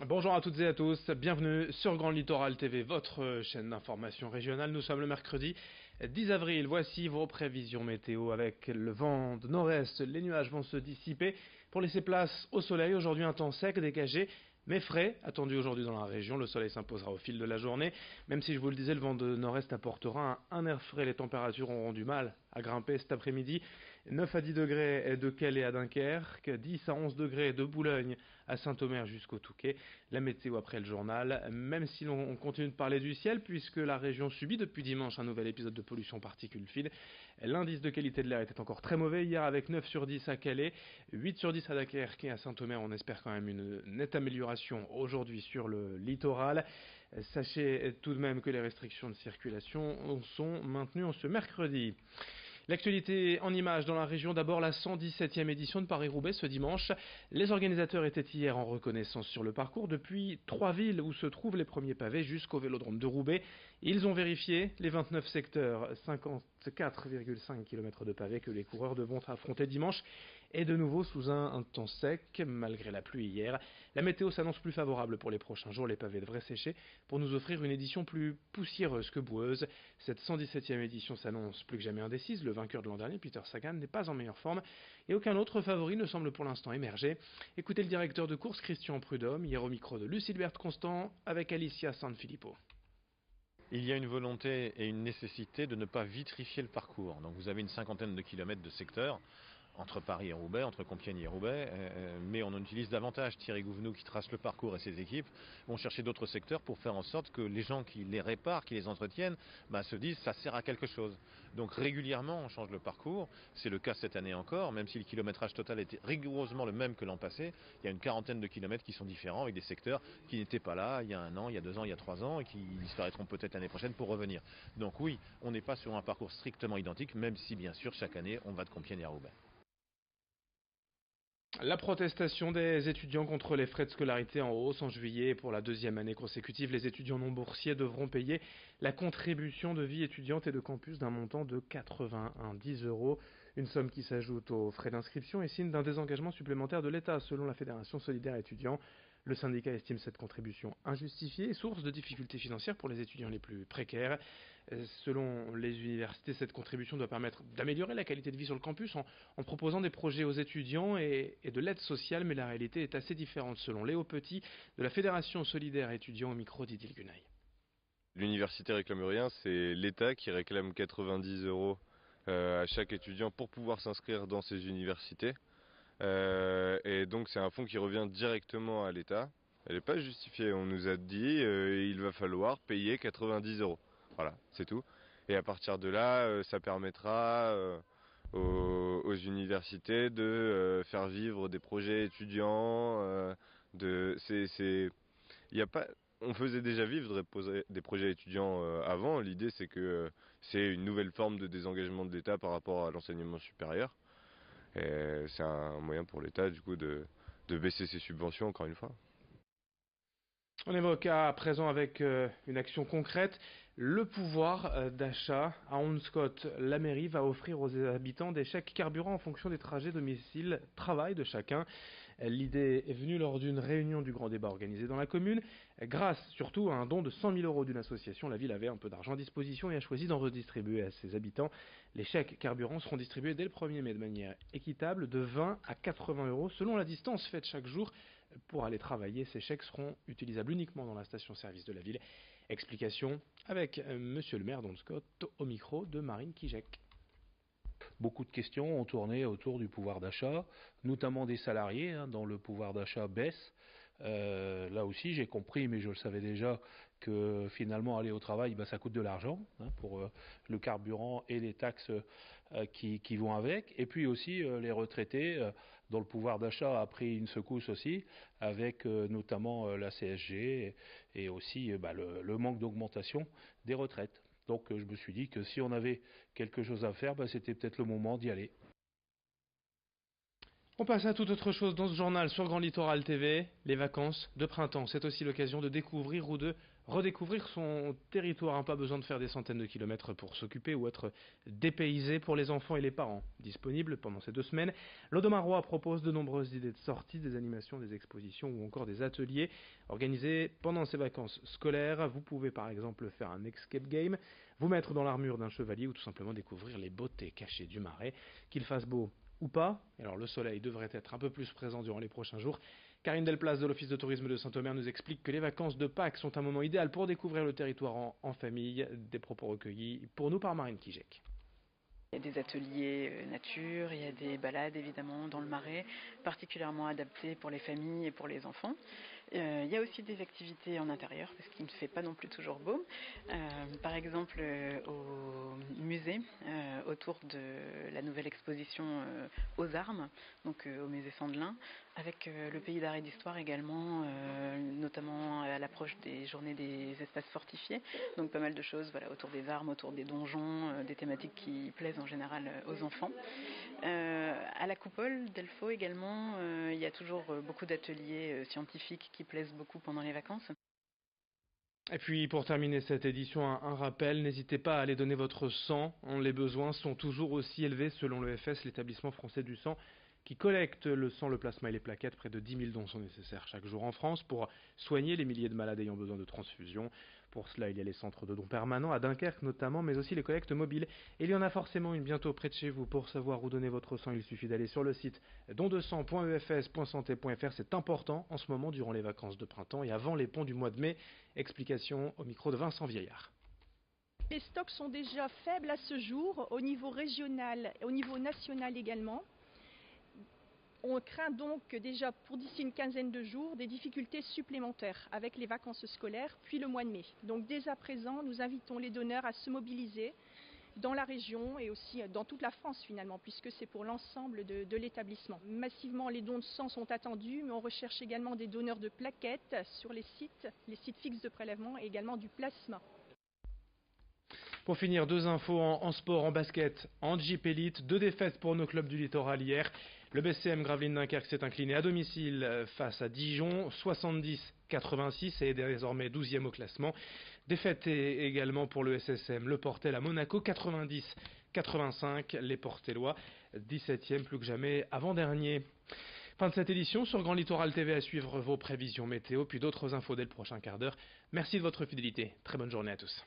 Bonjour à toutes et à tous, bienvenue sur Grand Littoral TV, votre chaîne d'information régionale. Nous sommes le mercredi 10 avril, voici vos prévisions météo avec le vent de nord-est. Les nuages vont se dissiper pour laisser place au soleil. Aujourd'hui un temps sec, dégagé, mais frais, attendu aujourd'hui dans la région. Le soleil s'imposera au fil de la journée. Même si je vous le disais, le vent de nord-est apportera un air frais. Les températures auront du mal à grimper cet après-midi. 9 à 10 degrés de Calais à Dunkerque, 10 à 11 degrés de Boulogne à Saint-Omer jusqu'au Touquet. La météo après le journal, même si l'on continue de parler du ciel, puisque la région subit depuis dimanche un nouvel épisode de pollution particules fines. L'indice de qualité de l'air était encore très mauvais hier avec 9 sur 10 à Calais, 8 sur 10 à Dunkerque et à Saint-Omer. On espère quand même une nette amélioration aujourd'hui sur le littoral. Sachez tout de même que les restrictions de circulation sont maintenues en ce mercredi. L'actualité en images dans la région, d'abord la 117e édition de Paris-Roubaix ce dimanche. Les organisateurs étaient hier en reconnaissance sur le parcours depuis 3 villes où se trouvent les premiers pavés jusqu'au vélodrome de Roubaix. Ils ont vérifié les 29 secteurs, 54,5 km de pavés que les coureurs devront affronter dimanche et de nouveau sous un temps sec malgré la pluie hier. La météo s'annonce plus favorable pour les prochains jours, les pavés devraient sécher pour nous offrir une édition plus poussiéreuse que boueuse. Cette 117e édition s'annonce plus que jamais indécise. Le vainqueur de l'an dernier, Peter Sagan, n'est pas en meilleure forme et aucun autre favori ne semble pour l'instant émerger. Écoutez le directeur de course Christian Prudhomme hier au micro de Lucilbert Constant avec Alicia Sanfilippo. Il y a une volonté et une nécessité de ne pas vitrifier le parcours. Donc vous avez une cinquantaine de kilomètres de secteurs entre Paris et Roubaix, entre Compiègne et Roubaix, mais on en utilise davantage. Thierry Gouvenou qui trace le parcours et ses équipes vont chercher d'autres secteurs pour faire en sorte que les gens qui les réparent, qui les entretiennent, se disent ça sert à quelque chose. Donc régulièrement on change le parcours, c'est le cas cette année encore, même si le kilométrage total était rigoureusement le même que l'an passé, il y a une quarantaine de kilomètres qui sont différents avec des secteurs qui n'étaient pas là il y a 1 an, il y a 2 ans, il y a 3 ans et qui disparaîtront peut-être l'année prochaine pour revenir. Donc oui, on n'est pas sur un parcours strictement identique, même si bien sûr chaque année on va de Compiègne à Roubaix. La protestation des étudiants contre les frais de scolarité en hausse en juillet. Pour la deuxième année consécutive, les étudiants non boursiers devront payer la contribution de vie étudiante et de campus d'un montant de 90 euros. Une somme qui s'ajoute aux frais d'inscription et signe d'un désengagement supplémentaire de l'État, selon la Fédération solidaire étudiants. Le syndicat estime cette contribution injustifiée et source de difficultés financières pour les étudiants les plus précaires. Selon les universités, cette contribution doit permettre d'améliorer la qualité de vie sur le campus en proposant des projets aux étudiants et de l'aide sociale, mais la réalité est assez différente selon Léo Petit de la Fédération solidaire étudiants au micro d'Idil Gunaï. L'université réclame rien, c'est l'État qui réclame 90 euros à chaque étudiant pour pouvoir s'inscrire dans ces universités. Et donc c'est un fonds qui revient directement à l'État. Elle n'est pas justifiée, on nous a dit il va falloir payer 90 euros. Voilà, c'est tout. Et à partir de là, ça permettra aux universités de faire vivre des projets étudiants. Il y a pas, on faisait déjà vivre des projets étudiants avant. L'idée c'est que c'est une nouvelle forme de désengagement de l'État par rapport à l'enseignement supérieur. Et c'est un moyen pour l'État du coup de baisser ses subventions encore une fois. On évoque à présent avec une action concrète le pouvoir d'achat. À Honscott, la mairie va offrir aux habitants des chèques carburant en fonction des trajets domicile-travail de chacun. L'idée est venue lors d'une réunion du grand débat organisé dans la commune. Grâce surtout à un don de 100 000 euros d'une association, la ville avait un peu d'argent à disposition et a choisi d'en redistribuer à ses habitants. Les chèques carburant seront distribués dès le 1er mai de manière équitable, de 20 à 80 euros selon la distance faite chaque jour pour aller travailler. Ces chèques seront utilisables uniquement dans la station-service de la ville. Explication avec monsieur le maire d'Honscott au micro de Marine Kijek. Beaucoup de questions ont tourné autour du pouvoir d'achat, notamment des salariés, dont le pouvoir d'achat baisse. Là aussi, j'ai compris, mais je le savais déjà, que finalement aller au travail, ça coûte de l'argent pour le carburant et les taxes qui vont avec. Et puis aussi les retraités, dont le pouvoir d'achat a pris une secousse aussi, avec notamment la CSG et aussi le manque d'augmentation des retraites. Donc je me suis dit que si on avait quelque chose à faire, c'était peut-être le moment d'y aller. On passe à toute autre chose dans ce journal sur Grand Littoral TV. Les vacances de printemps, c'est aussi l'occasion de découvrir ou de redécouvrir son territoire. Pas besoin de faire des centaines de kilomètres pour s'occuper ou être dépaysé pour les enfants et les parents. Disponible pendant ces 2 semaines, l'Audomarois propose de nombreuses idées de sorties, des animations, des expositions ou encore des ateliers organisés pendant ces vacances scolaires. Vous pouvez par exemple faire un escape game, vous mettre dans l'armure d'un chevalier ou tout simplement découvrir les beautés cachées du Marais. Qu'il fasse beau ou pas, alors le soleil devrait être un peu plus présent durant les prochains jours. Karine Delplace de l'Office de tourisme de Saint-Omer nous explique que les vacances de Pâques sont un moment idéal pour découvrir le territoire en famille. Des propos recueillis pour nous par Marine Kijek. Il y a des ateliers nature, il y a des balades évidemment dans le Marais, particulièrement adaptées pour les familles et pour les enfants. Il y a aussi des activités en intérieur, parce qu'il ne fait pas non plus toujours beau. Par exemple au musée, autour de la nouvelle exposition aux armes, donc au musée Sandelin, avec le pays d'art et d'histoire également, notamment à l'approche des journées des espaces fortifiés. Donc pas mal de choses autour des armes, autour des donjons, des thématiques qui plaisent en général aux enfants. À la coupole d'Elfo également, il y a toujours beaucoup d'ateliers scientifiques qui plaisent beaucoup pendant les vacances. Et puis pour terminer cette édition, un rappel, n'hésitez pas à aller donner votre sang. Les besoins sont toujours aussi élevés selon l'EFS, l'établissement français du sang, qui collecte le sang, le plasma et les plaquettes. Près de 10 000 dons sont nécessaires chaque jour en France pour soigner les milliers de malades ayant besoin de transfusion. Pour cela, il y a les centres de dons permanents, à Dunkerque notamment, mais aussi les collectes mobiles. Et il y en a forcément une bientôt près de chez vous. Pour savoir où donner votre sang, il suffit d'aller sur le site dondesang.efs.santé.fr. C'est important en ce moment durant les vacances de printemps et avant les ponts du mois de mai. Explication au micro de Vincent Vieillard. Les stocks sont déjà faibles à ce jour, au niveau régional et au niveau national également. On craint donc déjà pour d'ici une quinzaine de jours des difficultés supplémentaires avec les vacances scolaires puis le mois de mai. Donc dès à présent, nous invitons les donneurs à se mobiliser dans la région et aussi dans toute la France finalement, puisque c'est pour l'ensemble de l'établissement. Massivement, les dons de sang sont attendus, mais on recherche également des donneurs de plaquettes sur les sites fixes de prélèvement et également du plasma. Pour finir, 2 infos en sport, en basket, en Jeep Elite, 2 défaites pour nos clubs du littoral hier. Le BCM Gravelines Dunkerque s'est incliné à domicile face à Dijon, 70-86 et est désormais 12e au classement. Défaite également pour le SSM, le Portel à Monaco, 90-85. Les Portellois, 17e plus que jamais avant-dernier. Fin de cette édition sur Grand Littoral TV, à suivre vos prévisions météo, puis d'autres infos dès le prochain quart d'heure. Merci de votre fidélité. Très bonne journée à tous.